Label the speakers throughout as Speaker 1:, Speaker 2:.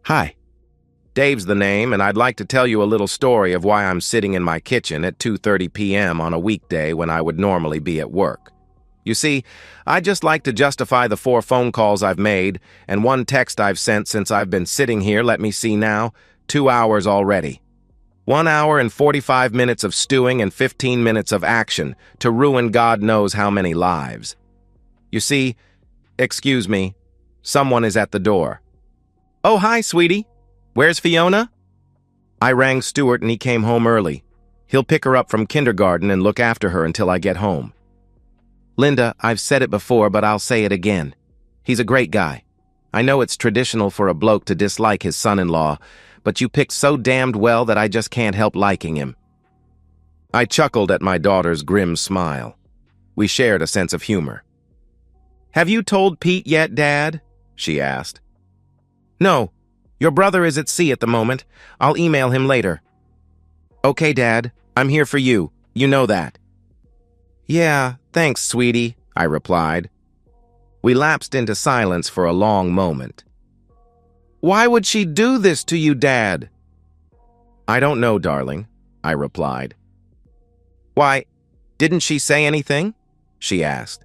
Speaker 1: Hi. Dave's the name, and I'd like to tell you a little story of why I'm sitting in my kitchen at 2:30 p.m. on a weekday when I would normally be at work. You see, I just like to justify the 4 phone calls I've made and 1 text I've sent since I've been sitting here, let me see now, 2 hours already. 1 hour and 45 minutes of stewing and 15 minutes of action to ruin God knows how many lives. You see, excuse me, someone is at the door. Oh, hi, sweetie. Where's Fiona? I rang Stuart and he came home early. He'll pick her up from kindergarten and look after her until I get home. Linda, I've said it before, but I'll say it again. He's a great guy. I know it's traditional for a bloke to dislike his son-in-law, but you picked so damned well that I just can't help liking him. I chuckled at my daughter's grim smile. We shared a sense of humor. Have you told Pete yet, Dad? She asked. No. Your brother is at sea at the moment. I'll email him later. Okay, Dad. I'm here for you. You know that. Yeah, thanks, sweetie, I replied. We lapsed into silence for a long moment. Why would she do this to you, Dad? I don't know, darling, I replied. Why, didn't she say anything? She asked.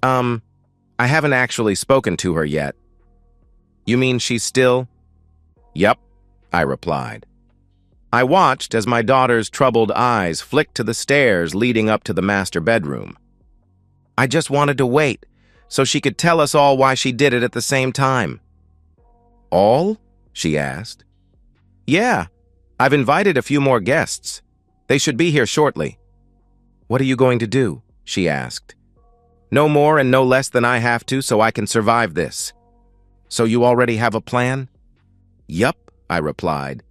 Speaker 1: I haven't actually spoken to her yet. You mean she's still? Yup, I replied. I watched as my daughter's troubled eyes flicked to the stairs leading up to the master bedroom. I just wanted to wait so she could tell us all why she did it at the same time. All? She asked. Yeah, I've invited a few more guests. They should be here shortly. What are you going to do? She asked. No more and no less than I have to so I can survive this. So you already have a plan? Yup, I replied.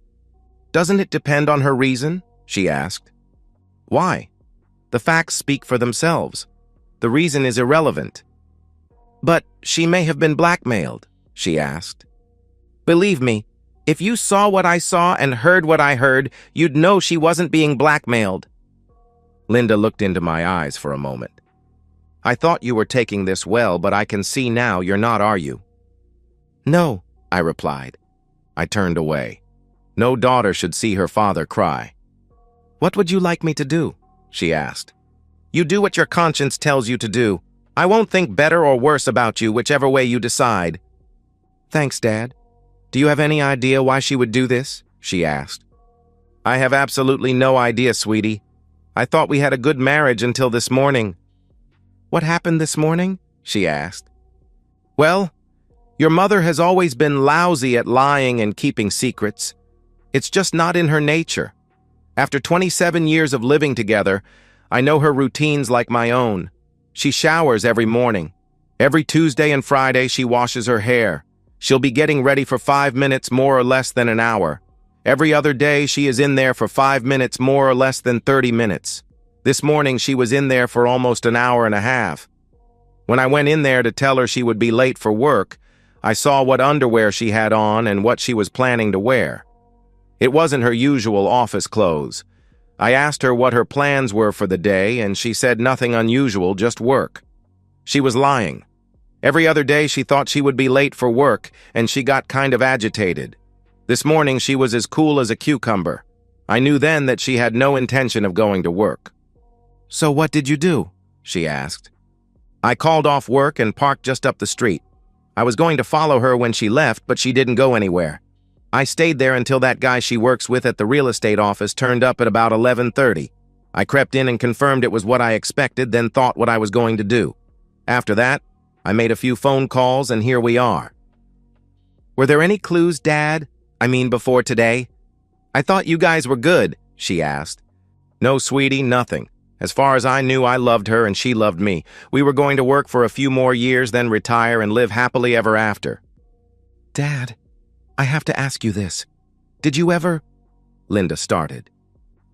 Speaker 1: Doesn't it depend on her reason? She asked. Why? The facts speak for themselves. The reason is irrelevant. But she may have been blackmailed, she asked. Believe me, if you saw what I saw and heard what I heard, you'd know she wasn't being blackmailed. Linda looked into my eyes for a moment. I thought you were taking this well, but I can see now you're not, are you? No, I replied. I turned away. No daughter should see her father cry. What would you like me to do? She asked. You do what your conscience tells you to do. I won't think better or worse about you, whichever way you decide. Thanks, Dad. Do you have any idea why she would do this? She asked. I have absolutely no idea, sweetie. I thought we had a good marriage until this morning. What happened this morning? She asked. Well, your mother has always been lousy at lying and keeping secrets. It's just not in her nature. After 27 years of living together, I know her routines like my own. She showers every morning. Every Tuesday and Friday she washes her hair. She'll be getting ready for 5 minutes more or less than an hour. Every other day she is in there for 5 minutes more or less than 30 minutes. This morning she was in there for almost an hour and a half. When I went in there to tell her she would be late for work, I saw what underwear she had on and what she was planning to wear. It wasn't her usual office clothes. I asked her what her plans were for the day, and she said nothing unusual, just work. She was lying. Every other day she thought she would be late for work, and she got kind of agitated. This morning she was as cool as a cucumber. I knew then that she had no intention of going to work. So what did you do? She asked. I called off work and parked just up the street. I was going to follow her when she left, but she didn't go anywhere. I stayed there until that guy she works with at the real estate office turned up at about 11:30. I crept in and confirmed it was what I expected, then thought what I was going to do. After that, I made a few phone calls, and here we are. Were there any clues, Dad? I mean, before today? I thought you guys were good, she asked. No, sweetie, nothing. As far as I knew, I loved her and she loved me. We were going to work for a few more years, then retire and live happily ever after. Dad, I have to ask you this. Did you ever... Linda started.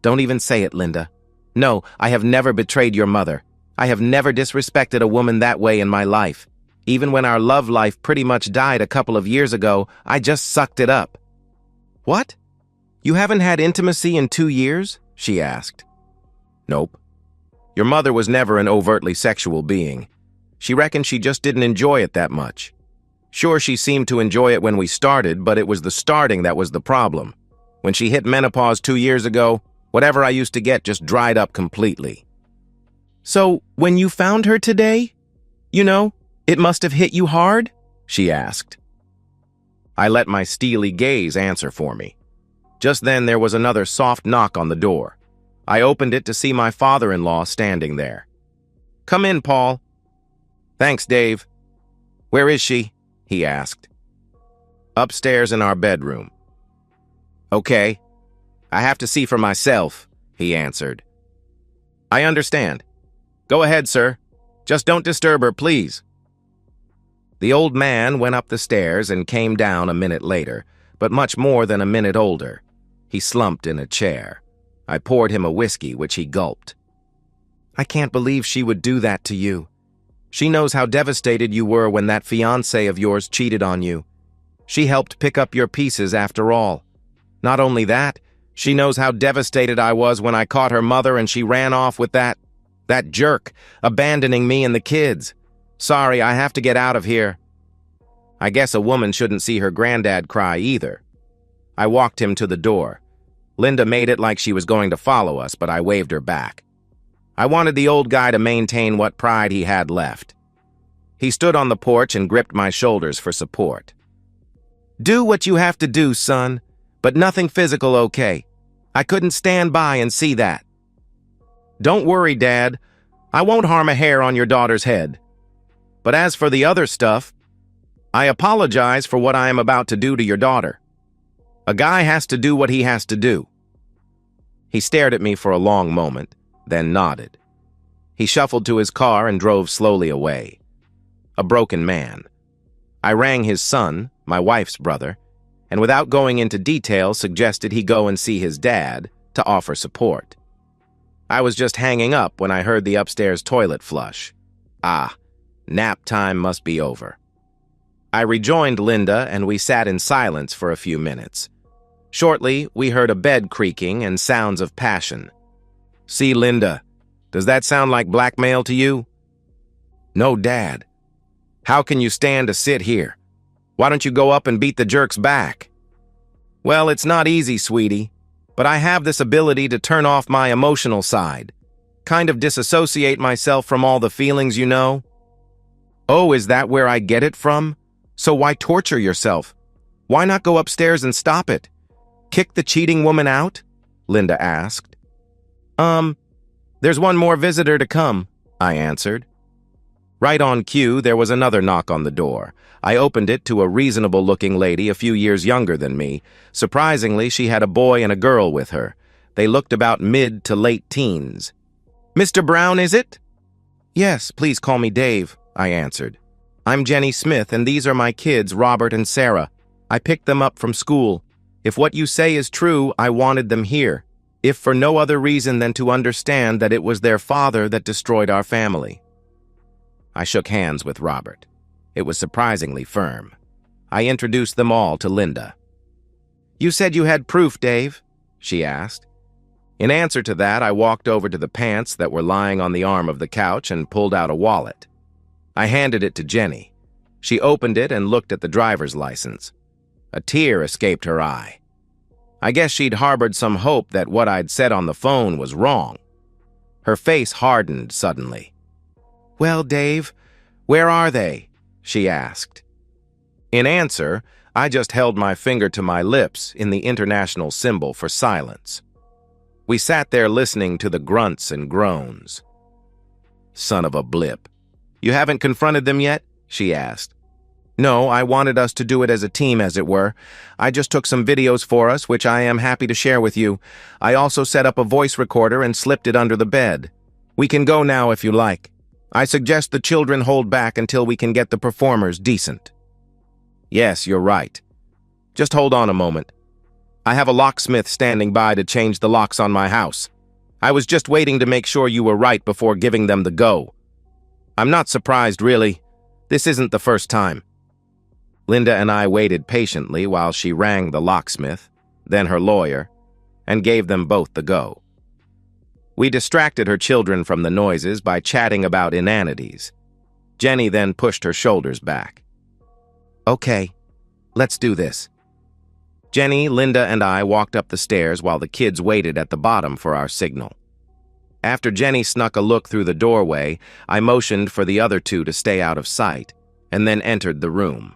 Speaker 1: Don't even say it, Linda. No, I have never betrayed your mother. I have never disrespected a woman that way in my life. Even when our love life pretty much died a couple of years ago, I just sucked it up. What? You haven't had intimacy in 2 years? She asked. Nope. Your mother was never an overtly sexual being. She reckoned she just didn't enjoy it that much. Sure, she seemed to enjoy it when we started, but it was the starting that was the problem. When she hit menopause 2 years ago, whatever I used to get just dried up completely. So, when you found her today, it must have hit you hard? She asked. I let my steely gaze answer for me. Just then there was another soft knock on the door. I opened it to see my father-in-law standing there. "Come in, Paul." "Thanks, Dave." "Where is she?" he asked. "Upstairs in our bedroom." "Okay. I have to see for myself," he answered. "I understand. Go ahead, sir. Just don't disturb her, please." The old man went up the stairs and came down a minute later, but much more than a minute older. He slumped in a chair. I poured him a whiskey, which he gulped. "I can't believe she would do that to you. She knows how devastated you were when that fiancé of yours cheated on you. She helped pick up your pieces after all. Not only that, she knows how devastated I was when I caught her mother and she ran off with that jerk, abandoning me and the kids. Sorry, I have to get out of here." I guess a woman shouldn't see her granddad cry either. I walked him to the door. Linda made it like she was going to follow us, but I waved her back. I wanted the old guy to maintain what pride he had left. He stood on the porch and gripped my shoulders for support. "Do what you have to do, son, but nothing physical, okay? I couldn't stand by and see that." "Don't worry, Dad. I won't harm a hair on your daughter's head. But as for the other stuff, I apologize for what I am about to do to your daughter. A guy has to do what he has to do." He stared at me for a long moment, then nodded. He shuffled to his car and drove slowly away. A broken man. I rang his son, my wife's brother, and without going into detail suggested he go and see his dad to offer support. I was just hanging up when I heard the upstairs toilet flush. Nap time must be over. I rejoined Linda and we sat in silence for a few minutes. Shortly, we heard a bed creaking and sounds of passion. "See, Linda, does that sound like blackmail to you?" "No, Dad. How can you stand to sit here? Why don't you go up and beat the jerk's back?" "Well, it's not easy, sweetie, but I have this ability to turn off my emotional side. Kind of disassociate myself from all the feelings, you know." "Oh, is that where I get it from? So why torture yourself? Why not go upstairs and stop it? Kick the cheating woman out?" Linda asked. There's one more visitor to come," I answered. Right on cue, there was another knock on the door. I opened it to a reasonable-looking lady a few years younger than me. Surprisingly, she had a boy and a girl with her. They looked about mid to late teens. "Mr. Brown, is it?" "Yes, please call me Dave," I answered. "I'm Jenny Smith, and these are my kids, Robert and Sarah. I picked them up from school. If what you say is true, I wanted them here, if for no other reason than to understand that it was their father that destroyed our family." I shook hands with Robert. It was surprisingly firm. I introduced them all to Linda. "You said you had proof, Dave?" she asked. In answer to that, I walked over to the pants that were lying on the arm of the couch and pulled out a wallet. I handed it to Jenny. She opened it and looked at the driver's license. A tear escaped her eye. I guess she'd harbored some hope that what I'd said on the phone was wrong. Her face hardened suddenly. "Well, Dave, where are they?" she asked. In answer, I just held my finger to my lips in the international symbol for silence. We sat there listening to the grunts and groans. "Son of a blip. You haven't confronted them yet?" she asked. "No, I wanted us to do it as a team, as it were. I just took some videos for us, which I am happy to share with you. I also set up a voice recorder and slipped it under the bed. We can go now if you like. I suggest the children hold back until we can get the performers decent." "Yes, you're right. Just hold on a moment. I have a locksmith standing by to change the locks on my house. I was just waiting to make sure you were right before giving them the go. I'm not surprised, really. This isn't the first time." Linda and I waited patiently while she rang the locksmith, then her lawyer, and gave them both the go. We distracted her children from the noises by chatting about inanities. Jenny then pushed her shoulders back. Okay, let's do this. Jenny, Linda, and I walked up the stairs while the kids waited at the bottom for our signal. After Jenny snuck a look through the doorway, I motioned for the other two to stay out of sight, and then entered the room.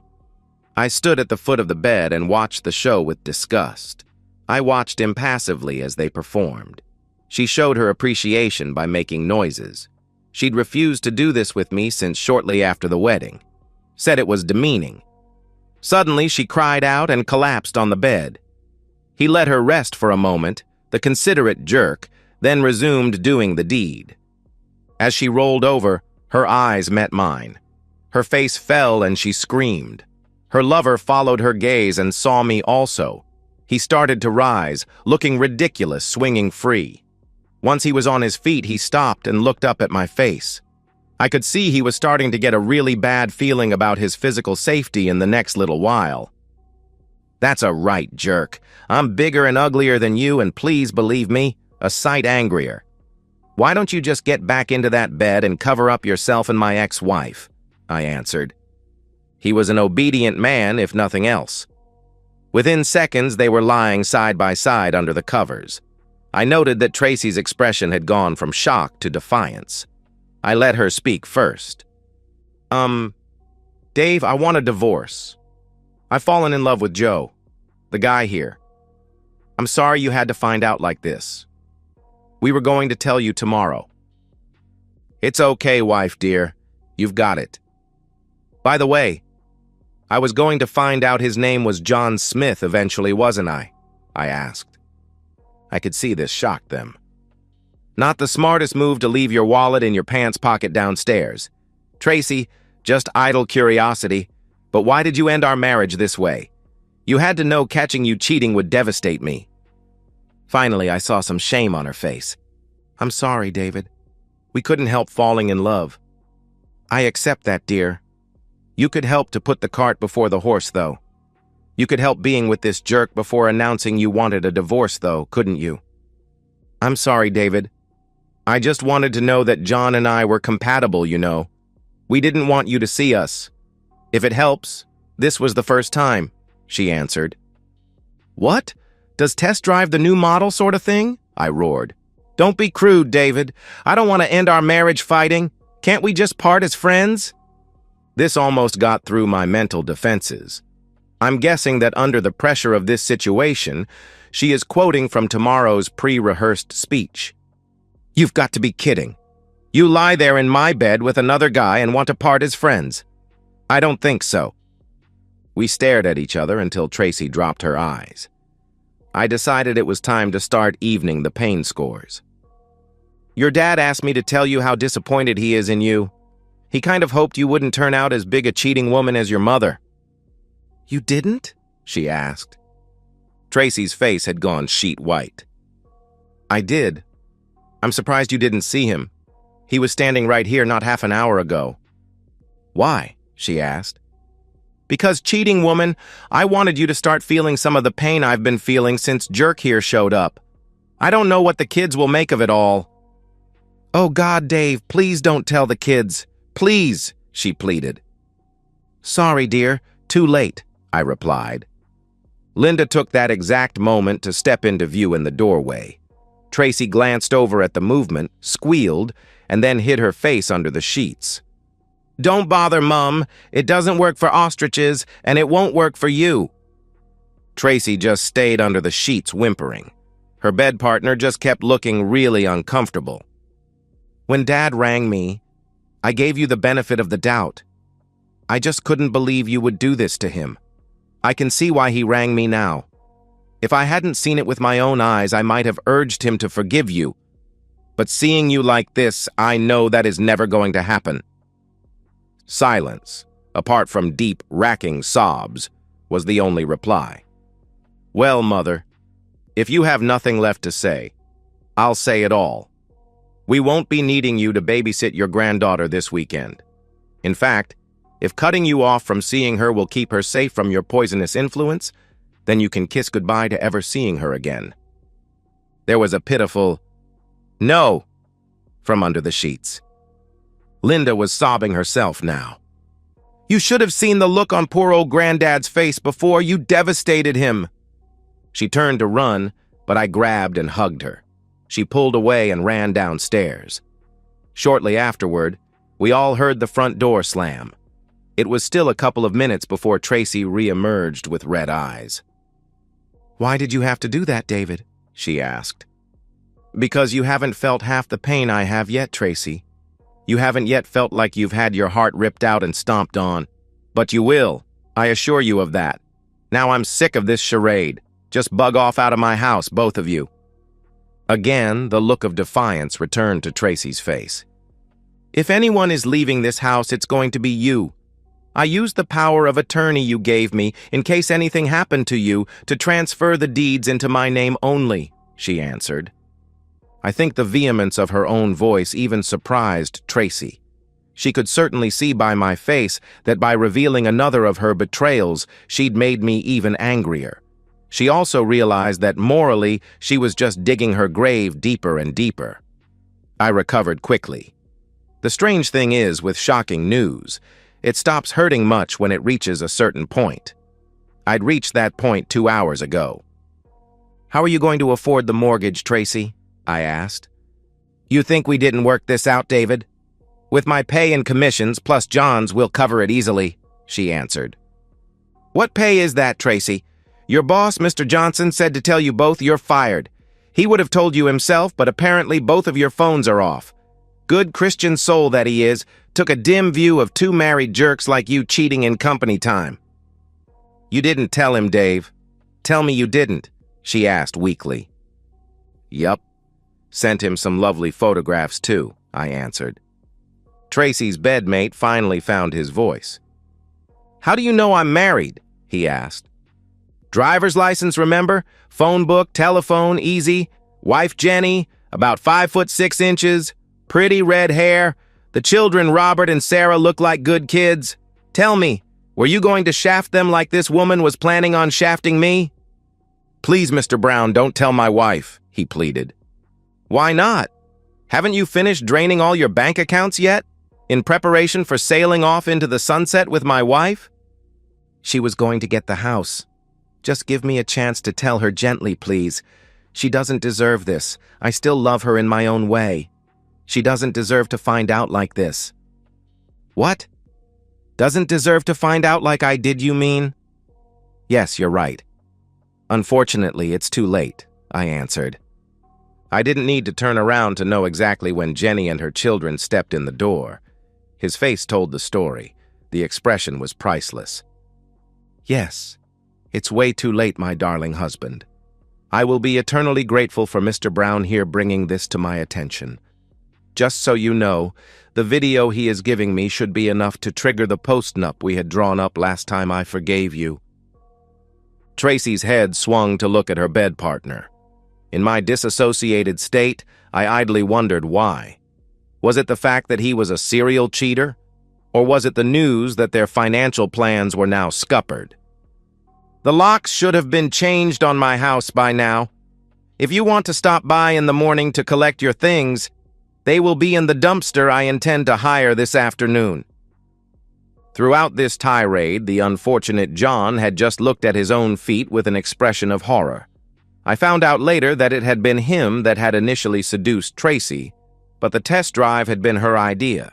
Speaker 1: I stood at the foot of the bed and watched the show with disgust. I watched impassively as they performed. She showed her appreciation by making noises. She'd refused to do this with me since shortly after the wedding. Said it was demeaning. Suddenly, she cried out and collapsed on the bed. He let her rest for a moment, the considerate jerk, then resumed doing the deed. As she rolled over, her eyes met mine. Her face fell and she screamed. Her lover followed her gaze and saw me also. He started to rise, looking ridiculous, swinging free. Once he was on his feet, he stopped and looked up at my face. I could see he was starting to get a really bad feeling about his physical safety in the next little while. That's a right jerk. I'm bigger and uglier than you, and please believe me, a sight angrier. Why don't you just get back into that bed and cover up yourself and my ex-wife? I answered. He was an obedient man, if nothing else. Within seconds, they were lying side by side under the covers. I noted that Tracy's expression had gone from shock to defiance. I let her speak first. Dave, I want a divorce. I've fallen in love with Joe, the guy here. I'm sorry you had to find out like this. We were going to tell you tomorrow. It's okay, wife dear. You've got it. By the way, I was going to find out his name was John Smith eventually, wasn't I? I asked. I could see this shocked them. Not the smartest move to leave your wallet in your pants pocket downstairs. Tracy, just idle curiosity, but why did you end our marriage this way? You had to know catching you cheating would devastate me. Finally, I saw some shame on her face. I'm sorry, David. We couldn't help falling in love. I accept that, dear. You could help to put the cart before the horse, though. You could help being with this jerk before announcing you wanted a divorce, though, couldn't you? I'm sorry, David. I just wanted to know that John and I were compatible, you know. We didn't want you to see us. If it helps, this was the first time, she answered. What? Does Tess drive the new model sort of thing? I roared. Don't be crude, David. I don't want to end our marriage fighting. Can't we just part as friends? This almost got through my mental defenses. I'm guessing that under the pressure of this situation, she is quoting from tomorrow's pre-rehearsed speech. You've got to be kidding. You lie there in my bed with another guy and want to part as friends. I don't think so. We stared at each other until Tracy dropped her eyes. I decided it was time to start evening the pain scores. Your dad asked me to tell you how disappointed he is in you. He kind of hoped you wouldn't turn out as big a cheating woman as your mother. You didn't? She asked. Tracy's face had gone sheet white. I did. I'm surprised you didn't see him. He was standing right here not half an hour ago. Why? She asked. Because, cheating woman, I wanted you to start feeling some of the pain I've been feeling since Jerk here showed up. I don't know what the kids will make of it all. Oh God, Dave, please don't tell the kids. Please, she pleaded. Sorry, dear, too late, I replied. Linda took that exact moment to step into view in the doorway. Tracy glanced over at the movement, squealed, and then hid her face under the sheets. Don't bother, Mum. It doesn't work for ostriches, and it won't work for you. Tracy just stayed under the sheets, whimpering. Her bed partner just kept looking really uncomfortable. When Dad rang me, I gave you the benefit of the doubt. I just couldn't believe you would do this to him. I can see why he rang me now. If I hadn't seen it with my own eyes, I might have urged him to forgive you. But seeing you like this, I know that is never going to happen. Silence, apart from deep, racking sobs, was the only reply. Well, Mother, if you have nothing left to say, I'll say it all. We won't be needing you to babysit your granddaughter this weekend. In fact, if cutting you off from seeing her will keep her safe from your poisonous influence, then you can kiss goodbye to ever seeing her again. There was a pitiful, "No," from under the sheets. Linda was sobbing herself now. You should have seen the look on poor old Granddad's face before. You devastated him." She turned to run, but I grabbed and hugged her. She pulled away and ran downstairs. Shortly afterward, we all heard the front door slam. It was still a couple of minutes before Tracy re-emerged with red eyes. "Why did you have to do that, David?" she asked. "Because you haven't felt half the pain I have yet, Tracy. You haven't yet felt like you've had your heart ripped out and stomped on. But you will, I assure you of that. Now I'm sick of this charade. Just bug off out of my house, both of you." Again, the look of defiance returned to Tracy's face. "If anyone is leaving this house, it's going to be you. I used the power of attorney you gave me in case anything happened to you to transfer the deeds into my name only," she answered. I think the vehemence of her own voice even surprised Tracy. She could certainly see by my face that by revealing another of her betrayals, she'd made me even angrier. She also realized that morally, she was just digging her grave deeper and deeper. I recovered quickly. The strange thing is, with shocking news, it stops hurting much when it reaches a certain point. I'd reached that point 2 hours ago. "How are you going to afford the mortgage, Tracy?" I asked. "You think we didn't work this out, David? With my pay and commissions, plus John's, we'll cover it easily," she answered. "What pay is that, Tracy? Your boss, Mr. Johnson, said to tell you both you're fired. He would have told you himself, but apparently both of your phones are off. Good Christian soul that he is, took a dim view of 2 married jerks like you cheating in company time." "You didn't tell him, Dave. Tell me you didn't," she asked weakly. "Yup. Sent him some lovely photographs, too," I answered. Tracy's bedmate finally found his voice. "How do you know I'm married?" he asked. "Driver's license, remember? Phone book, telephone, easy. Wife Jenny, about 5'6" pretty red hair. The children Robert and Sarah look like good kids. Tell me, were you going to shaft them like this woman was planning on shafting me?" "Please, Mr. Brown, don't tell my wife," he pleaded. "Why not? Haven't you finished draining all your bank accounts yet, in preparation for sailing off into the sunset with my wife?" "She was going to get the house. Just give me a chance to tell her gently, please. She doesn't deserve this. I still love her in my own way. She doesn't deserve to find out like this." "What? Doesn't deserve to find out like I did, you mean?" "Yes, you're right. Unfortunately, it's too late," I answered. I didn't need to turn around to know exactly when Jenny and her children stepped in the door. His face told the story. The expression was priceless. "Yes, it's way too late, my darling husband. I will be eternally grateful for Mr. Brown here bringing this to my attention. Just so you know, the video he is giving me should be enough to trigger the post-nup we had drawn up last time I forgave you." Tracy's head swung to look at her bed partner. In my disassociated state, I idly wondered why. Was it the fact that he was a serial cheater? Or was it the news that their financial plans were now scuppered? "The locks should have been changed on my house by now. If you want to stop by in the morning to collect your things, they will be in the dumpster I intend to hire this afternoon." Throughout this tirade, the unfortunate John had just looked at his own feet with an expression of horror. I found out later that it had been him that had initially seduced Tracy, but the test drive had been her idea.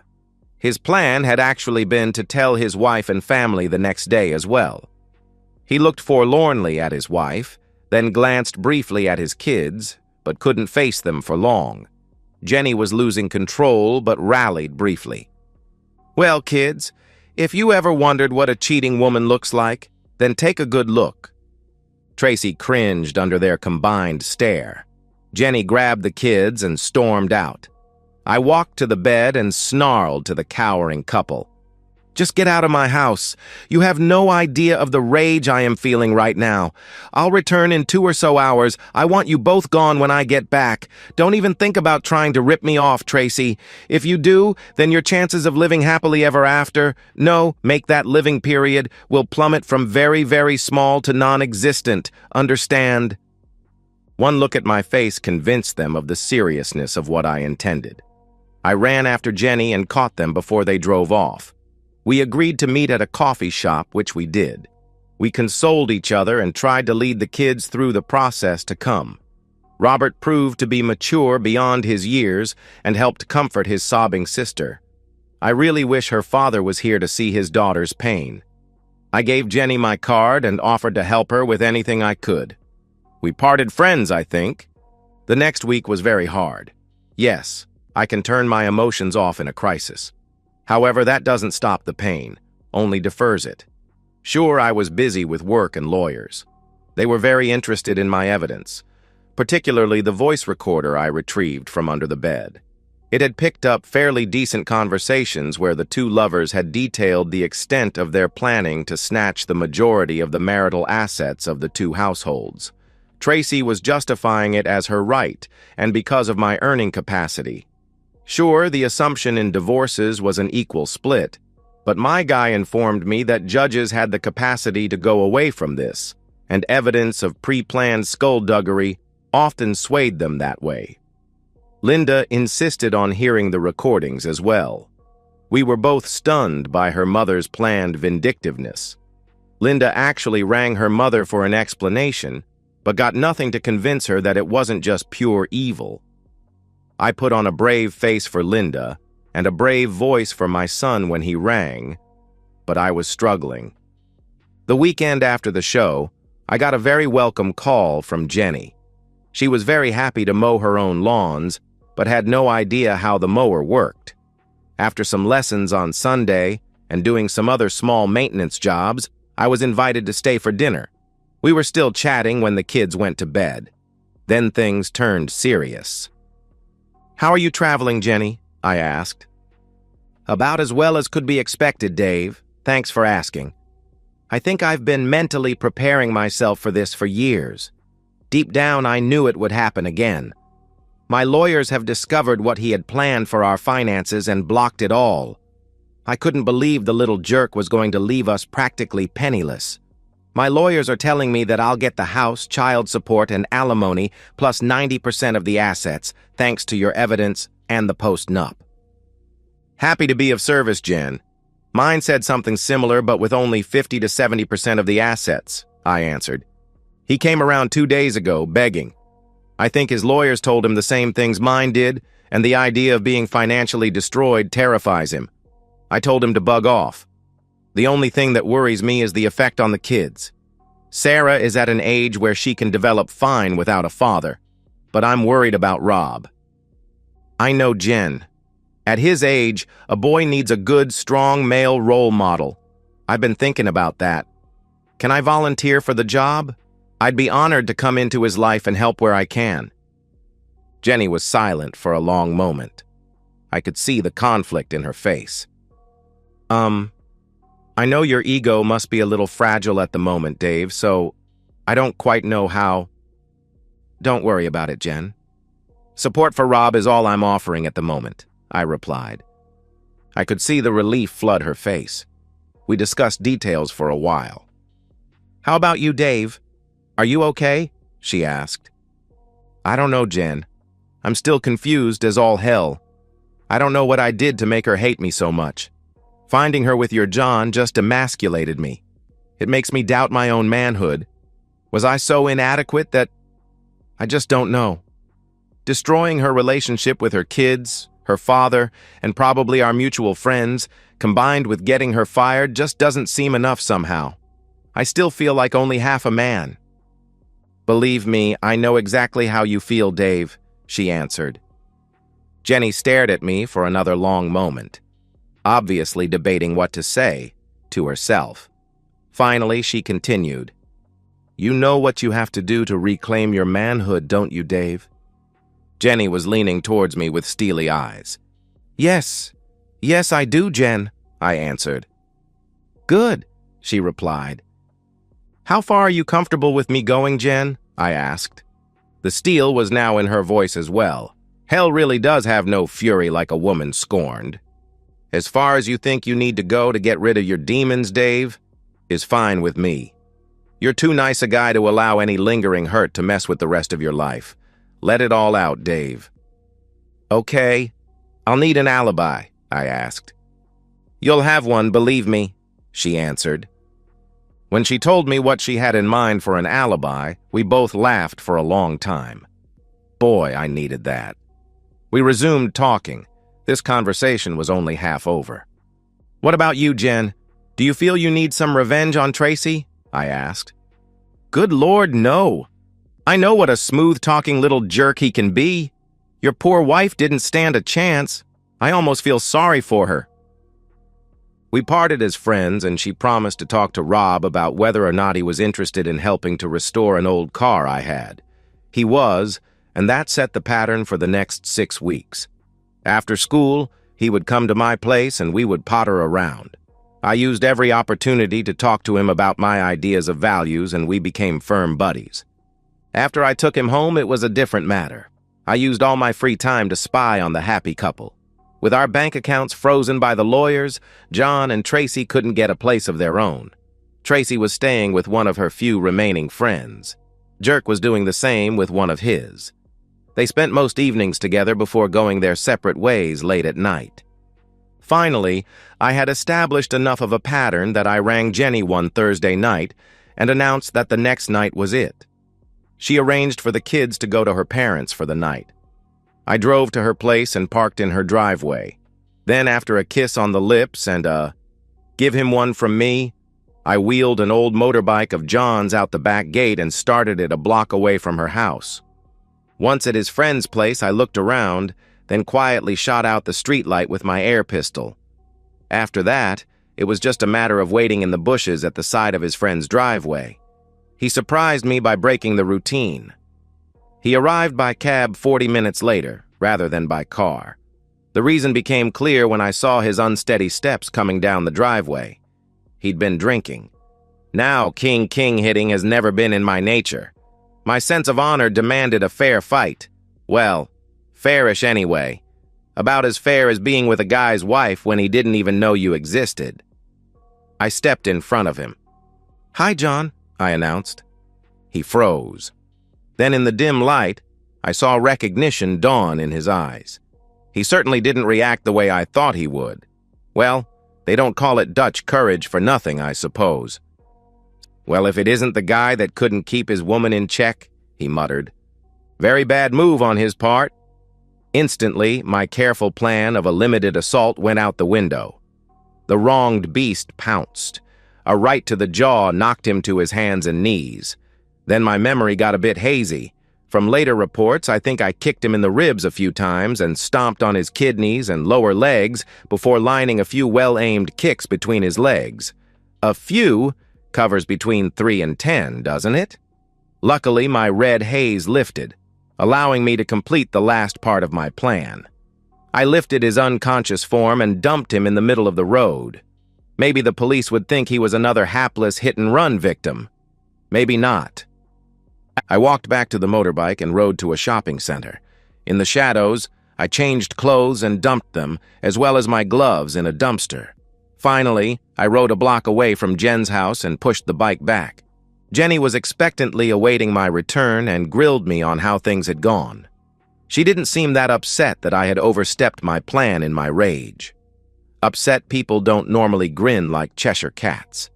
Speaker 1: His plan had actually been to tell his wife and family the next day as well. He looked forlornly at his wife, then glanced briefly at his kids, but couldn't face them for long. Jenny was losing control, but rallied briefly. "Well, kids, if you ever wondered what a cheating woman looks like, then take a good look." Tracy cringed under their combined stare. Jenny grabbed the kids and stormed out. I walked to the bed and snarled to the cowering couple. "Just get out of my house. You have no idea of the rage I am feeling right now. I'll return in 2 or so hours. I want you both gone when I get back. Don't even think about trying to rip me off, Tracy. If you do, then your chances of living happily ever after, no, make that living period, will plummet from very, very small to non-existent. Understand?" One look at my face convinced them of the seriousness of what I intended. I ran after Jenny and caught them before they drove off. We agreed to meet at a coffee shop, which we did. We consoled each other and tried to lead the kids through the process to come. Robert proved to be mature beyond his years and helped comfort his sobbing sister. I really wish her father was here to see his daughter's pain. I gave Jenny my card and offered to help her with anything I could. We parted friends, I think. The next week was very hard. Yes, I can turn my emotions off in a crisis. However, that doesn't stop the pain, only defers it. Sure, I was busy with work and lawyers. They were very interested in my evidence, particularly the voice recorder I retrieved from under the bed. It had picked up fairly decent conversations where the two lovers had detailed the extent of their planning to snatch the majority of the marital assets of the two households. Tracy was justifying it as her right and because of my earning capacity. Sure, the assumption in divorces was an equal split, but my guy informed me that judges had the capacity to go away from this, and evidence of pre-planned skullduggery often swayed them that way. Linda insisted on hearing the recordings as well. We were both stunned by her mother's planned vindictiveness. Linda actually rang her mother for an explanation, but got nothing to convince her that it wasn't just pure evil. I put on a brave face for Linda and a brave voice for my son when he rang, but I was struggling. The weekend after the show, I got a very welcome call from Jenny. She was very happy to mow her own lawns, but had no idea how the mower worked. After some lessons on Sunday and doing some other small maintenance jobs, I was invited to stay for dinner. We were still chatting when the kids went to bed. Then things turned serious. "How are you traveling, Jenny?" I asked. "About as well as could be expected, Dave. Thanks for asking. I think I've been mentally preparing myself for this for years. Deep down, I knew it would happen again. My lawyers have discovered what he had planned for our finances and blocked it all. I couldn't believe the little jerk was going to leave us practically penniless. My lawyers are telling me that I'll get the house, child support, and alimony, plus 90% of the assets, thanks to your evidence and the post-nup." "Happy to be of service, Jen. Mine said something similar, but with only 50 to 70% of the assets," I answered. "He came around 2 days ago, begging. I think his lawyers told him the same things mine did, and the idea of being financially destroyed terrifies him. I told him to bug off. The only thing that worries me is the effect on the kids. Sarah is at an age where she can develop fine without a father, but I'm worried about Rob." I know Jen. At his age, a boy needs a good, strong male role model. I've been thinking about that. Can I volunteer for the job? I'd be honored to come into his life and help where I can. Jenny was silent for a long moment. I could see the conflict in her face. I know your ego must be a little fragile at the moment, Dave, so I don't quite know how. Don't worry about it, Jen. Support for Rob is all I'm offering at the moment, I replied. I could see the relief flood her face. We discussed details for a while. "How about you, Dave? Are you okay?" she asked. "I don't know, Jen. I'm still confused as all hell. I don't know what I did to make her hate me so much. Finding her with your John just emasculated me. It makes me doubt my own manhood. Was I so inadequate that... I just don't know. Destroying her relationship with her kids, her father, and probably our mutual friends, combined with getting her fired, just doesn't seem enough somehow. I still feel like only half a man." "Believe me, I know exactly how you feel, Dave," she answered. Jenny stared at me for another long moment, obviously debating what to say to herself. Finally, she continued, "You know what you have to do to reclaim your manhood, don't you, Dave?" Jenny was leaning towards me with steely eyes. Yes, I do, Jen," I answered. "Good," she replied. "How far are you comfortable with me going, Jen?" I asked. The steel was now in her voice as well. Hell really does have no fury like a woman scorned. "As far as you think you need to go to get rid of your demons, Dave, is fine with me. You're too nice a guy to allow any lingering hurt to mess with the rest of your life. Let it all out, Dave." "Okay. I'll need an alibi," I asked. "You'll have one, believe me," she answered. When she told me what she had in mind for an alibi, we both laughed for a long time. Boy, I needed that. We resumed talking. This conversation was only half over. "What about you, Jen? Do you feel you need some revenge on Tracy?" I asked. "Good Lord, no. I know what a smooth-talking little jerk he can be. Your poor wife didn't stand a chance. I almost feel sorry for her." We parted as friends, and she promised to talk to Rob about whether or not he was interested in helping to restore an old car I had. He was, and that set the pattern for the next 6 weeks. After school, he would come to my place and we would potter around. I used every opportunity to talk to him about my ideas of values, and we became firm buddies. After I took him home, it was a different matter. I used all my free time to spy on the happy couple. With our bank accounts frozen by the lawyers, John and Tracy couldn't get a place of their own. Tracy was staying with one of her few remaining friends. Jerk was doing the same with one of his. They spent most evenings together before going their separate ways late at night. Finally, I had established enough of a pattern that I rang Jenny one Thursday night and announced that the next night was it. She arranged for the kids to go to her parents for the night. I drove to her place and parked in her driveway. Then, after a kiss on the lips and a "give him one from me," I wheeled an old motorbike of John's out the back gate and started it a block away from her house. Once at his friend's place, I looked around, then quietly shot out the streetlight with my air pistol. After that, it was just a matter of waiting in the bushes at the side of his friend's driveway. He surprised me by breaking the routine. He arrived by cab 40 minutes later, rather than by car. The reason became clear when I saw his unsteady steps coming down the driveway. He'd been drinking. Now, king hitting has never been in my nature. My sense of honor demanded a fair fight. Well, fairish anyway. About as fair as being with a guy's wife when he didn't even know you existed. I stepped in front of him. "Hi, John," I announced. He froze. Then in the dim light, I saw recognition dawn in his eyes. He certainly didn't react the way I thought he would. Well, they don't call it Dutch courage for nothing, I suppose. "Well, if it isn't the guy that couldn't keep his woman in check," he muttered. "Very bad move on his part." Instantly, my careful plan of a limited assault went out the window. The wronged beast pounced. A right to the jaw knocked him to his hands and knees. Then my memory got a bit hazy. From later reports, I think I kicked him in the ribs a few times and stomped on his kidneys and lower legs before lining a few well-aimed kicks between his legs. A few covers between 3 and 10, doesn't it? Luckily, my red haze lifted, allowing me to complete the last part of my plan. I lifted his unconscious form and dumped him in the middle of the road. Maybe the police would think he was another hapless hit-and-run victim. Maybe not. I walked back to the motorbike and rode to a shopping center. In the shadows, I changed clothes and dumped them, as well as my gloves, in a dumpster. Finally, I rode a block away from Jen's house and pushed the bike back. Jenny was expectantly awaiting my return and grilled me on how things had gone. She didn't seem that upset that I had overstepped my plan in my rage. Upset people don't normally grin like Cheshire cats.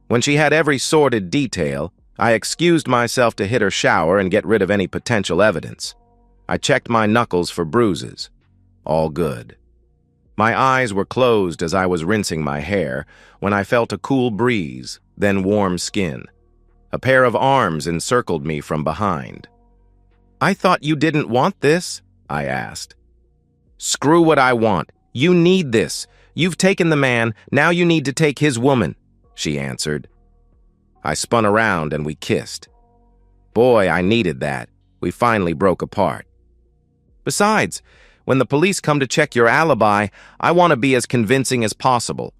Speaker 1: When she had every sordid detail, I excused myself to hit her shower and get rid of any potential evidence. I checked my knuckles for bruises. All good. My eyes were closed as I was rinsing my hair when I felt a cool breeze, then warm skin. A pair of arms encircled me from behind. "I thought you didn't want this?" I asked. "Screw what I want. You need this. You've taken the man, now you need to take his woman," she answered. I spun around and we kissed. Boy, I needed that. We finally broke apart. "Besides, when the police come to check your alibi, I want to be as convincing as possible.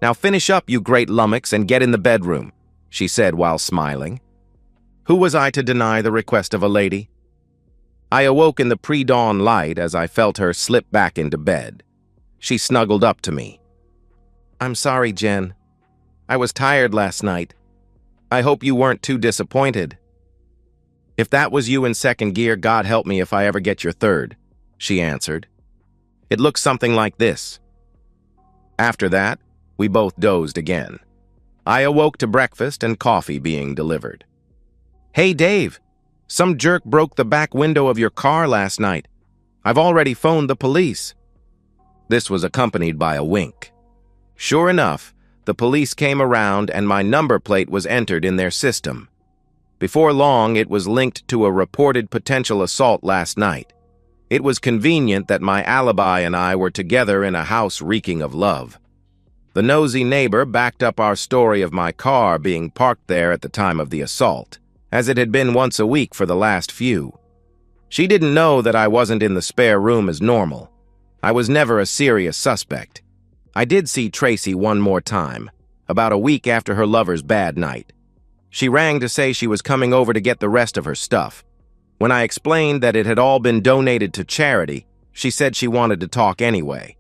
Speaker 1: Now finish up, you great lummox, and get in the bedroom," she said while smiling. Who was I to deny the request of a lady? I awoke in the pre-dawn light as I felt her slip back into bed. She snuggled up to me. "I'm sorry, Jen. I was tired last night. I hope you weren't too disappointed." "If that was you in second gear, God help me if I ever get your third," she answered. "It looks something like this." After that, We both dozed again. I awoke to breakfast and coffee being delivered. "Hey, Dave, some jerk broke the back window of your car last night. I've already phoned the police." This was accompanied by a wink. Sure enough, the police came around and my number plate was entered in their system. Before long, it was linked to a reported potential assault last night. It was convenient that my alibi and I were together in a house reeking of love. The nosy neighbor backed up our story of my car being parked there at the time of the assault, as it had been once a week for the last few. She didn't know that I wasn't in the spare room as normal. I was never a serious suspect. I did see Tracy one more time, about a week after her lover's bad night. She rang to say she was coming over to get the rest of her stuff. When I explained that it had all been donated to charity, she said she wanted to talk anyway.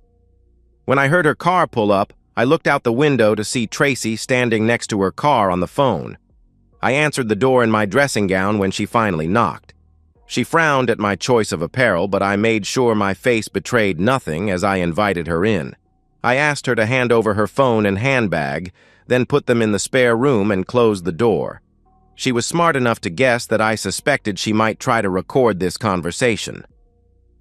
Speaker 1: When I heard her car pull up, I looked out the window to see Tracy standing next to her car on the phone. I answered the door in my dressing gown when she finally knocked. She frowned at my choice of apparel, but I made sure my face betrayed nothing as I invited her in. I asked her to hand over her phone and handbag, then put them in the spare room and closed the door. She was smart enough to guess that I suspected she might try to record this conversation.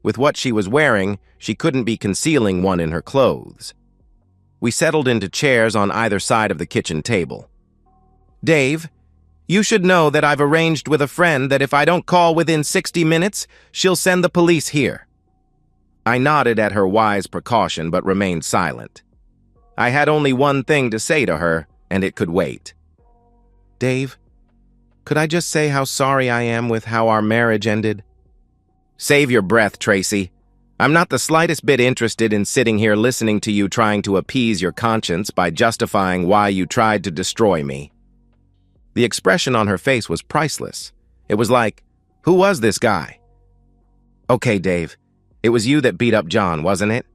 Speaker 1: With what she was wearing, she couldn't be concealing one in her clothes. We settled into chairs on either side of the kitchen table. "Dave, you should know that I've arranged with a friend that if I don't call within 60 minutes, she'll send the police here." I nodded at her wise precaution but remained silent. I had only one thing to say to her, and it could wait. "Dave, could I just say how sorry I am with how our marriage ended?" "Save your breath, Tracy. I'm not the slightest bit interested in sitting here listening to you trying to appease your conscience by justifying why you tried to destroy me." The expression on her face was priceless. It was like, who was this guy? "Okay, Dave, it was you that beat up John, wasn't it?"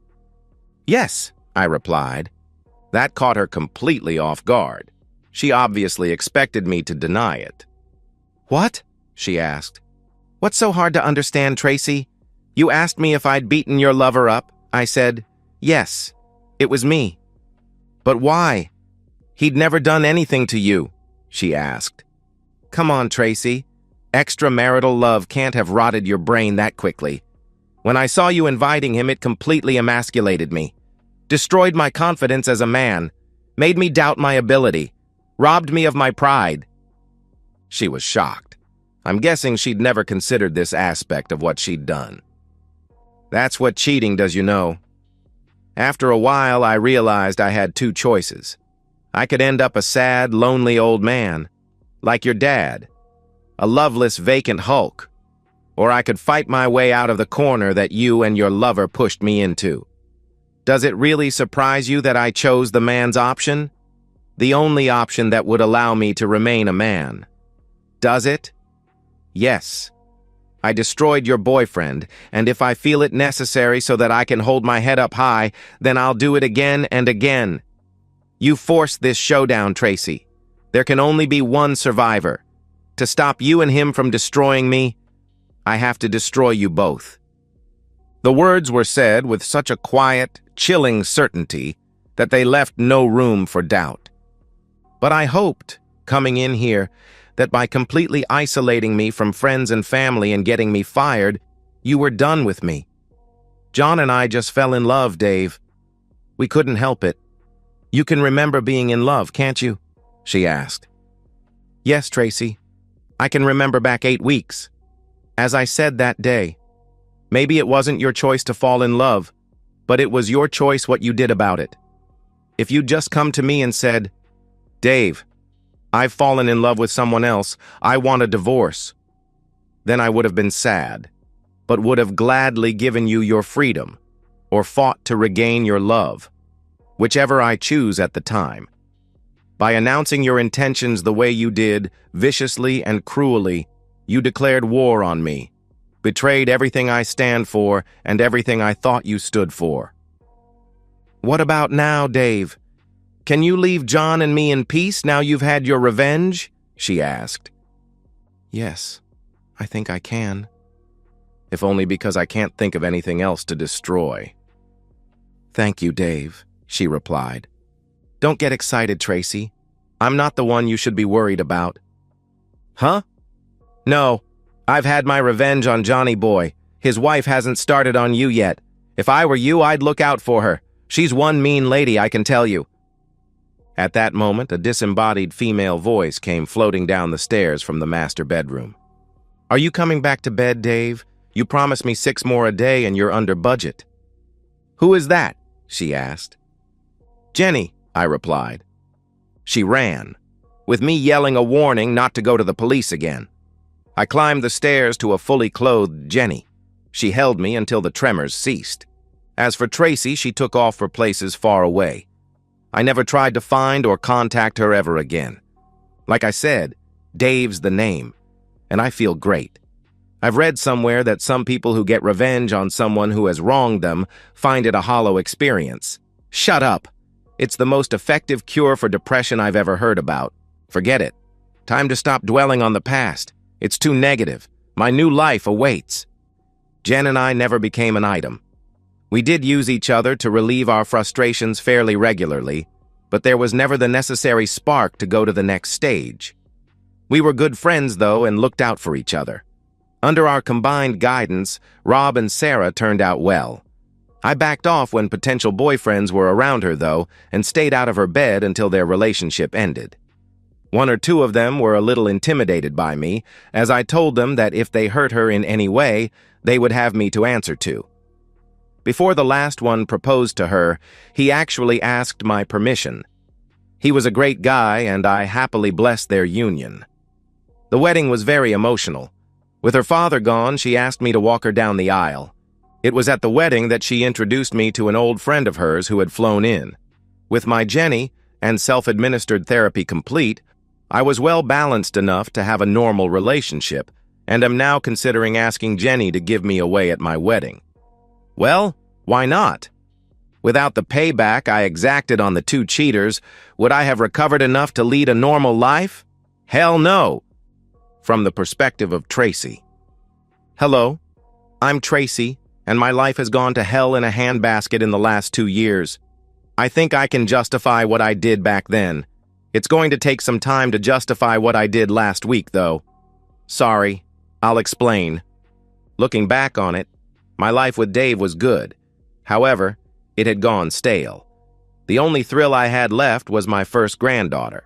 Speaker 1: "Yes," I replied. That caught her completely off guard. She obviously expected me to deny it. "What?" she asked. "What's so hard to understand, Tracy? You asked me if I'd beaten your lover up. I said, yes, it was me." "But why? He'd never done anything to you," she asked. "Come on, Tracy. Extramarital love can't have rotted your brain that quickly. When I saw you inviting him, it completely emasculated me. Destroyed my confidence as a man, made me doubt my ability, robbed me of my pride." She was shocked. I'm guessing she'd never considered this aspect of what she'd done. That's what cheating does, you know. After a while, I realized I had two choices. I could end up a sad, lonely old man, like your dad, a loveless, vacant hulk, or I could fight my way out of the corner that you and your lover pushed me into. Does it really surprise you that I chose the man's option? The only option that would allow me to remain a man. Does it? Yes. I destroyed your boyfriend, and if I feel it necessary so that I can hold my head up high, then I'll do it again and again. You forced this showdown, Tracy. There can only be one survivor. To stop you and him from destroying me, I have to destroy you both." The words were said with such a quiet, chilling certainty that they left no room for doubt. But I hoped, coming in here, that by completely isolating me from friends and family and getting me fired, you were done with me. John and I just fell in love, Dave. We couldn't help it. You can remember being in love, can't you? She asked. Yes, Tracy. I can remember back 8 weeks. As I said that day, maybe it wasn't your choice to fall in love, but it was your choice what you did about it. If you'd just come to me and said, Dave, I've fallen in love with someone else, I want a divorce, then I would have been sad, but would have gladly given you your freedom, or fought to regain your love, whichever I choose at the time. By announcing your intentions the way you did, viciously and cruelly, you declared war on me, betrayed everything I stand for and everything I thought you stood for. What about now, Dave? Can you leave John and me in peace now you've had your revenge? She asked. Yes, I think I can. If only because I can't think of anything else to destroy. Thank you, Dave, she replied. Don't get excited, Tracy. I'm not the one you should be worried about. Huh? No, I've had my revenge on Johnny Boy. His wife hasn't started on you yet. If I were you, I'd look out for her. She's one mean lady, I can tell you. At that moment, a disembodied female voice came floating down the stairs from the master bedroom. Are you coming back to bed, Dave? You promised me 6 more a day and you're under budget. Who is that? She asked. Jenny, I replied. She ran, with me yelling a warning not to go to the police again. I climbed the stairs to a fully clothed Jenny. She held me until the tremors ceased. As for Tracy, she took off for places far away. I never tried to find or contact her ever again. Like I said, Dave's the name, and I feel great. I've read somewhere that some people who get revenge on someone who has wronged them find it a hollow experience. Shut up! It's the most effective cure for depression I've ever heard about. Forget it. Time to stop dwelling on the past. It's too negative. My new life awaits. Jen and I never became an item. We did use each other to relieve our frustrations fairly regularly, but there was never the necessary spark to go to the next stage. We were good friends, though, and looked out for each other. Under our combined guidance, Rob and Sarah turned out well. I backed off when potential boyfriends were around her, though, and stayed out of her bed until their relationship ended. 1 or 2 of them were a little intimidated by me, as I told them that if they hurt her in any way, they would have me to answer to. Before the last one proposed to her, he actually asked my permission. He was a great guy, and I happily blessed their union. The wedding was very emotional. With her father gone, she asked me to walk her down the aisle. It was at the wedding that she introduced me to an old friend of hers who had flown in. With my Jenny and self-administered therapy complete, I was well balanced enough to have a normal relationship, and am now considering asking Jenny to give me away at my wedding. Well, why not? Without the payback I exacted on the 2 cheaters, would I have recovered enough to lead a normal life? Hell no! From the perspective of Tracy. Hello, I'm Tracy, and my life has gone to hell in a handbasket in the last 2 years. I think I can justify what I did back then. It's going to take some time to justify what I did last week, though. Sorry, I'll explain. Looking back on it, my life with Dave was good. However, it had gone stale. The only thrill I had left was my first granddaughter.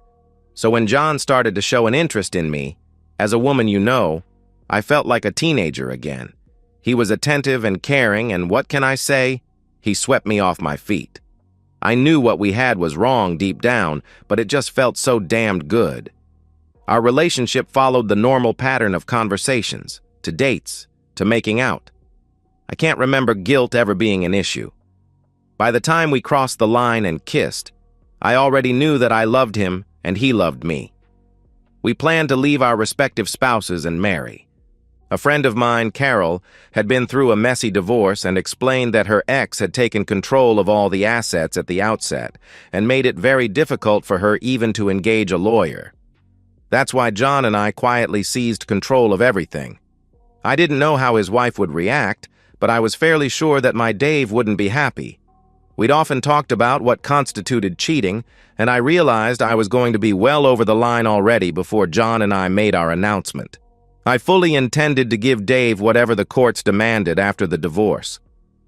Speaker 1: So when John started to show an interest in me, as a woman you know, I felt like a teenager again. He was attentive and caring, and what can I say? He swept me off my feet. I knew what we had was wrong deep down, but it just felt so damned good. Our relationship followed the normal pattern of conversations, to dates, to making out. I can't remember guilt ever being an issue. By the time we crossed the line and kissed, I already knew that I loved him and he loved me. We planned to leave our respective spouses and marry. A friend of mine, Carol, had been through a messy divorce and explained that her ex had taken control of all the assets at the outset and made it very difficult for her even to engage a lawyer. That's why John and I quietly seized control of everything. I didn't know how his wife would react, but I was fairly sure that my Dave wouldn't be happy. We'd often talked about what constituted cheating, and I realized I was going to be well over the line already before John and I made our announcement. I fully intended to give Dave whatever the courts demanded after the divorce.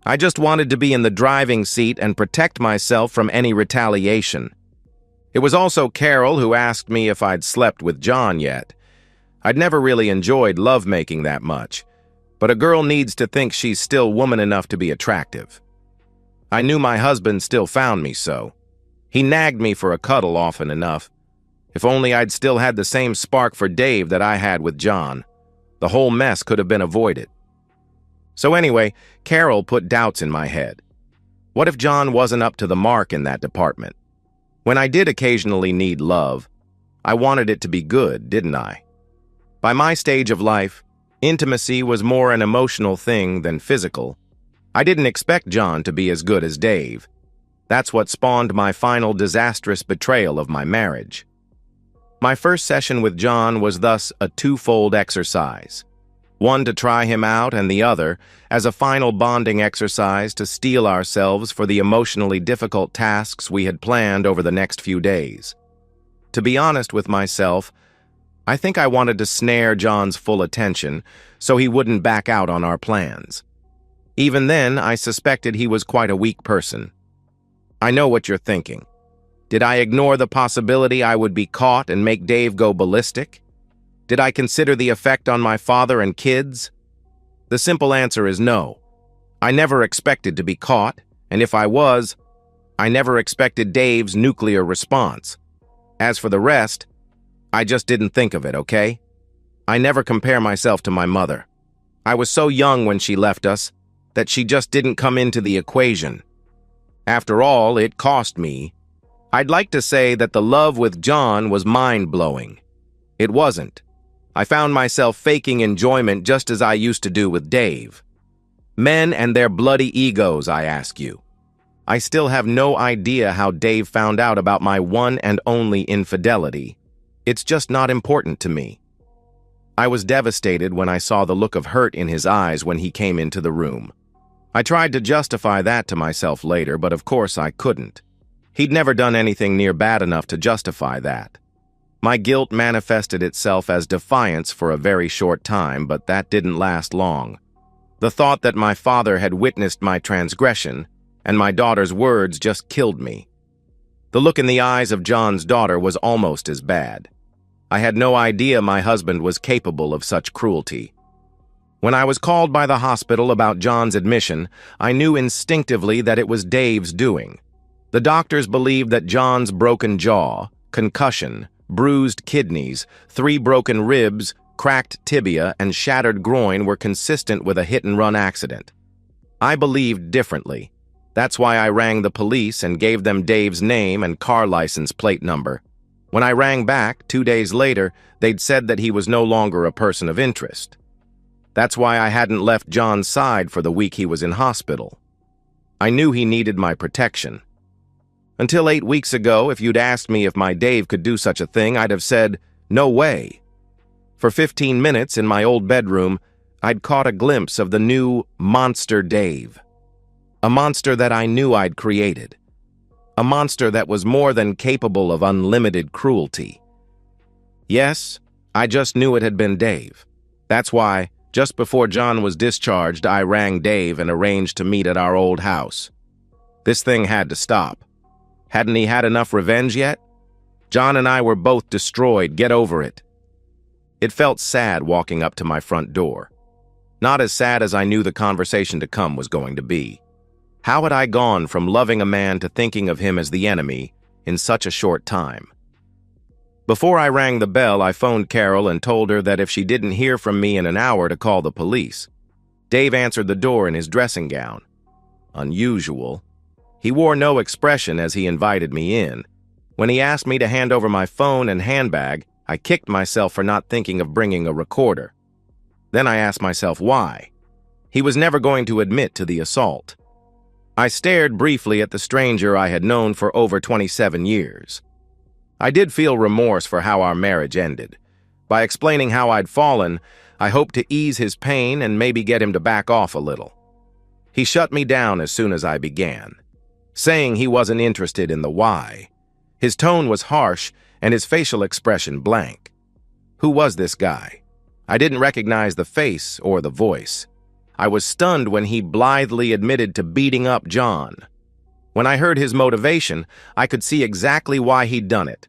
Speaker 1: I just wanted to be in the driving seat and protect myself from any retaliation. It was also Carol who asked me if I'd slept with John yet. I'd never really enjoyed lovemaking that much, but a girl needs to think she's still woman enough to be attractive. I knew my husband still found me so. He nagged me for a cuddle often enough. If only I'd still had the same spark for Dave that I had with John. The whole mess could have been avoided. So anyway, Carol put doubts in my head. What if John wasn't up to the mark in that department? When I did occasionally need love, I wanted it to be good, didn't I? By my stage of life, intimacy was more an emotional thing than physical. I didn't expect John to be as good as Dave. That's what spawned my final disastrous betrayal of my marriage. My first session with John was thus a twofold exercise. one to try him out and the other as a final bonding exercise to steel ourselves for the emotionally difficult tasks we had planned over the next few days. To be honest with myself, I think I wanted to snare John's full attention so he wouldn't back out on our plans. Even then, I suspected he was quite a weak person. I know what you're thinking. Did I ignore the possibility I would be caught and make Dave go ballistic? Did I consider the effect on my father and kids? The simple answer is no. I never expected to be caught, and if I was, I never expected Dave's nuclear response. As for the rest, I just didn't think of it, okay? I never compare myself to my mother. I was so young when she left us that she just didn't come into the equation. After all, it cost me. I'd like to say that the love with John was mind-blowing. It wasn't. I found myself faking enjoyment just as I used to do with Dave. Men and their bloody egos, I ask you. I still have no idea how Dave found out about my one and only infidelity. It's just not important to me. I was devastated when I saw the look of hurt in his eyes when he came into the room. I tried to justify that to myself later, but of course I couldn't. He'd never done anything near bad enough to justify that. My guilt manifested itself as defiance for a very short time, but that didn't last long. The thought that my father had witnessed my transgression and my daughter's words just killed me. The look in the eyes of John's daughter was almost as bad. I had no idea my husband was capable of such cruelty. When I was called by the hospital about John's admission, I knew instinctively that it was Dave's doing. The doctors believed that John's broken jaw, concussion, bruised kidneys, 3 broken ribs, cracked tibia, and shattered groin were consistent with a hit-and-run accident. I believed differently. That's why I rang the police and gave them Dave's name and car license plate number. When I rang back 2 days later, they'd said that he was no longer a person of interest. That's why I hadn't left John's side for the week he was in hospital. I knew he needed my protection. Until 8 weeks ago, if you'd asked me if my Dave could do such a thing, I'd have said, no way. For 15 minutes in my old bedroom, I'd caught a glimpse of the new monster Dave. A monster that I knew I'd created. A monster that was more than capable of unlimited cruelty. Yes, I just knew it had been Dave. That's why, just before John was discharged, I rang Dave and arranged to meet at our old house. This thing had to stop. Hadn't he had enough revenge yet? John and I were both destroyed. Get over it. It felt sad walking up to my front door. Not as sad as I knew the conversation to come was going to be. How had I gone from loving a man to thinking of him as the enemy in such a short time? Before I rang the bell, I phoned Carol and told her that if she didn't hear from me in an hour to call the police. Dave answered the door in his dressing gown. Unusual. He wore no expression as he invited me in. When he asked me to hand over my phone and handbag, I kicked myself for not thinking of bringing a recorder. Then I asked myself why. He was never going to admit to the assault. I stared briefly at the stranger I had known for over 27 years. I did feel remorse for how our marriage ended. By explaining how I'd fallen, I hoped to ease his pain and maybe get him to back off a little. He shut me down as soon as I began, saying he wasn't interested in the why. His tone was harsh and his facial expression blank. Who was this guy? I didn't recognize the face or the voice. I was stunned when he blithely admitted to beating up John. When I heard his motivation, I could see exactly why he'd done it.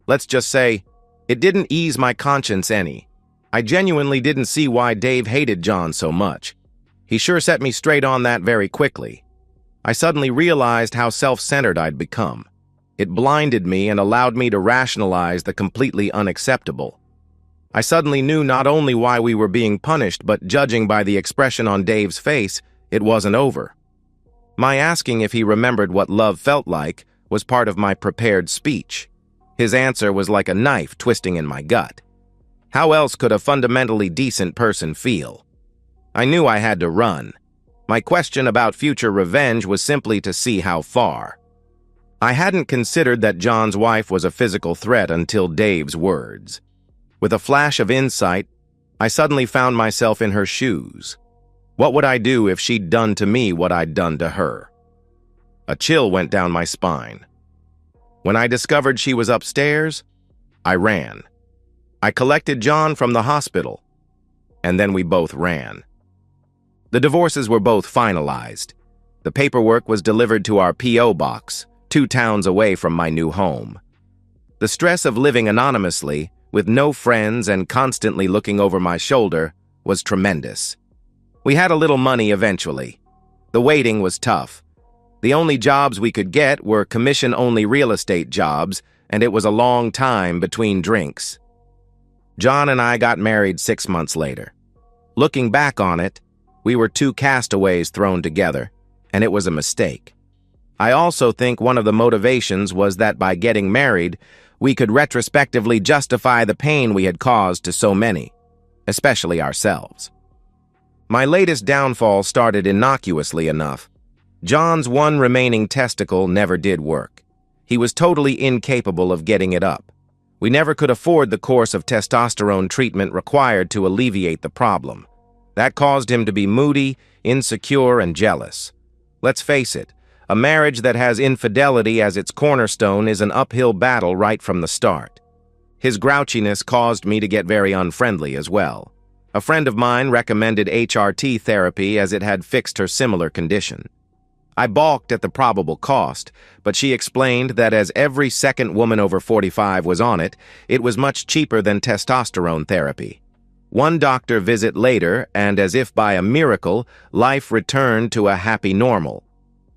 Speaker 1: Let's just say, it didn't ease my conscience any. I genuinely didn't see why Dave hated John so much. He sure set me straight on that very quickly. I suddenly realized how self-centered I'd become. It blinded me and allowed me to rationalize the completely unacceptable. I suddenly knew not only why we were being punished, but judging by the expression on Dave's face, it wasn't over. My asking if he remembered what love felt like was part of my prepared speech. His answer was like a knife twisting in my gut. How else could a fundamentally decent person feel? I knew I had to run. My question about future revenge was simply to see how far. I hadn't considered that John's wife was a physical threat until Dave's words. With a flash of insight, I suddenly found myself in her shoes. What would I do if she'd done to me what I'd done to her? A chill went down my spine. When I discovered she was upstairs, I ran. I collected John from the hospital, and then we both ran. The divorces were both finalized. The paperwork was delivered to our P.O. box, 2 towns away from my new home. The stress of living anonymously, with no friends and constantly looking over my shoulder, was tremendous. We had a little money eventually. The waiting was tough. The only jobs we could get were commission-only real estate jobs, and it was a long time between drinks. John and I got married 6 months later. Looking back on it, we were 2 castaways thrown together, and it was a mistake. I also think one of the motivations was that by getting married, we could retrospectively justify the pain we had caused to so many, especially ourselves. My latest downfall started innocuously enough. John's one remaining testicle never did work. He was totally incapable of getting it up. We never could afford the course of testosterone treatment required to alleviate the problem. That caused him to be moody, insecure, and jealous. Let's face it, a marriage that has infidelity as its cornerstone is an uphill battle right from the start. His grouchiness caused me to get very unfriendly as well. A friend of mine recommended HRT therapy as it had fixed her similar condition. I balked at the probable cost, but she explained that as every second woman over 45 was on it, it was much cheaper than testosterone therapy. One doctor visit later, and as if by a miracle, life returned to a happy normal.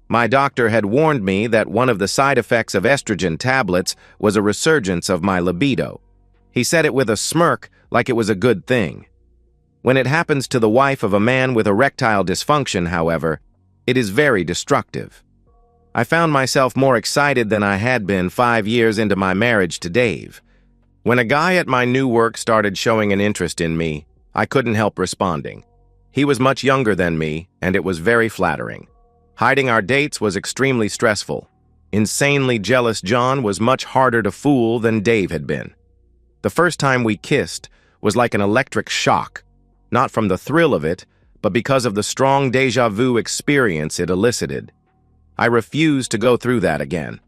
Speaker 1: My doctor had warned me that one of the side effects of estrogen tablets was a resurgence of my libido. He said it with a smirk, like it was a good thing. When it happens to the wife of a man with erectile dysfunction, however, it is very destructive. I found myself more excited than I had been 5 years into my marriage to Dave. When a guy at my new work started showing an interest in me, I couldn't help responding. He was much younger than me, and it was very flattering. Hiding our dates was extremely stressful. Insanely jealous John was much harder to fool than Dave had been. The first time we kissed was like an electric shock, not from the thrill of it, but because of the strong déjà vu experience it elicited. I refused to go through that again.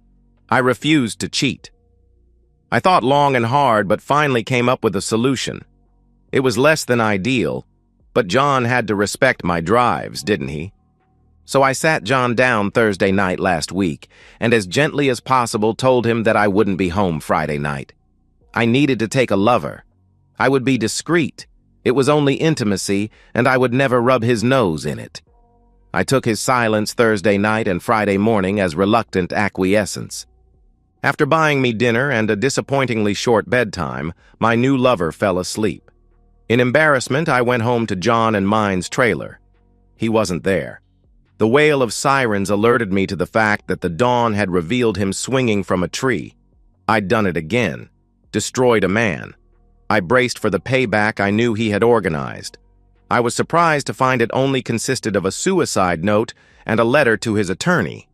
Speaker 1: I refused to cheat. I thought long and hard, but finally came up with a solution. It was less than ideal, but John had to respect my drives, didn't he? So I sat John down Thursday night last week, and as gently as possible told him that I wouldn't be home Friday night. I needed to take a lover. I would be discreet. It was only intimacy, and I would never rub his nose in it. I took his silence Thursday night and Friday morning as reluctant acquiescence. After buying me dinner and a disappointingly short bedtime, my new lover fell asleep. In embarrassment, I went home to John and mine's trailer. He wasn't there. The wail of sirens alerted me to the fact that the dawn had revealed him swinging from a tree. I'd done it again. Destroyed a man. I braced for the payback I knew he had organized. I was surprised to find it only consisted of a suicide note and a letter to his attorney.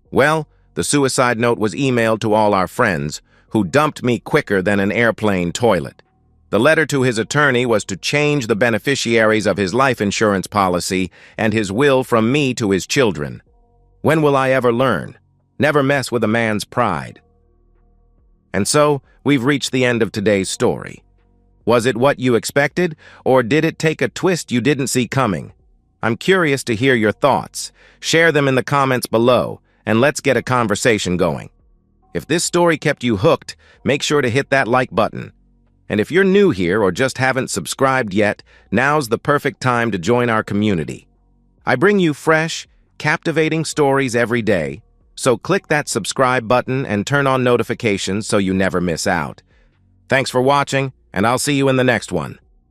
Speaker 1: Well, the suicide note was emailed to all our friends, who dumped me quicker than an airplane toilet. The letter to his attorney was to change the beneficiaries of his life insurance policy and his will from me to his children. When will I ever learn? Never mess with a man's pride. And so, we've reached the end of today's story. Was it what you expected, or did it take a twist you didn't see coming? I'm curious to hear your thoughts. Share them in the comments below, and let's get a conversation going. If this story kept you hooked, make sure to hit that like button. And if you're new here or just haven't subscribed yet, now's the perfect time to join our community. I bring you fresh, captivating stories every day, so click that subscribe button and turn on notifications so you never miss out. Thanks for watching, and I'll see you in the next one.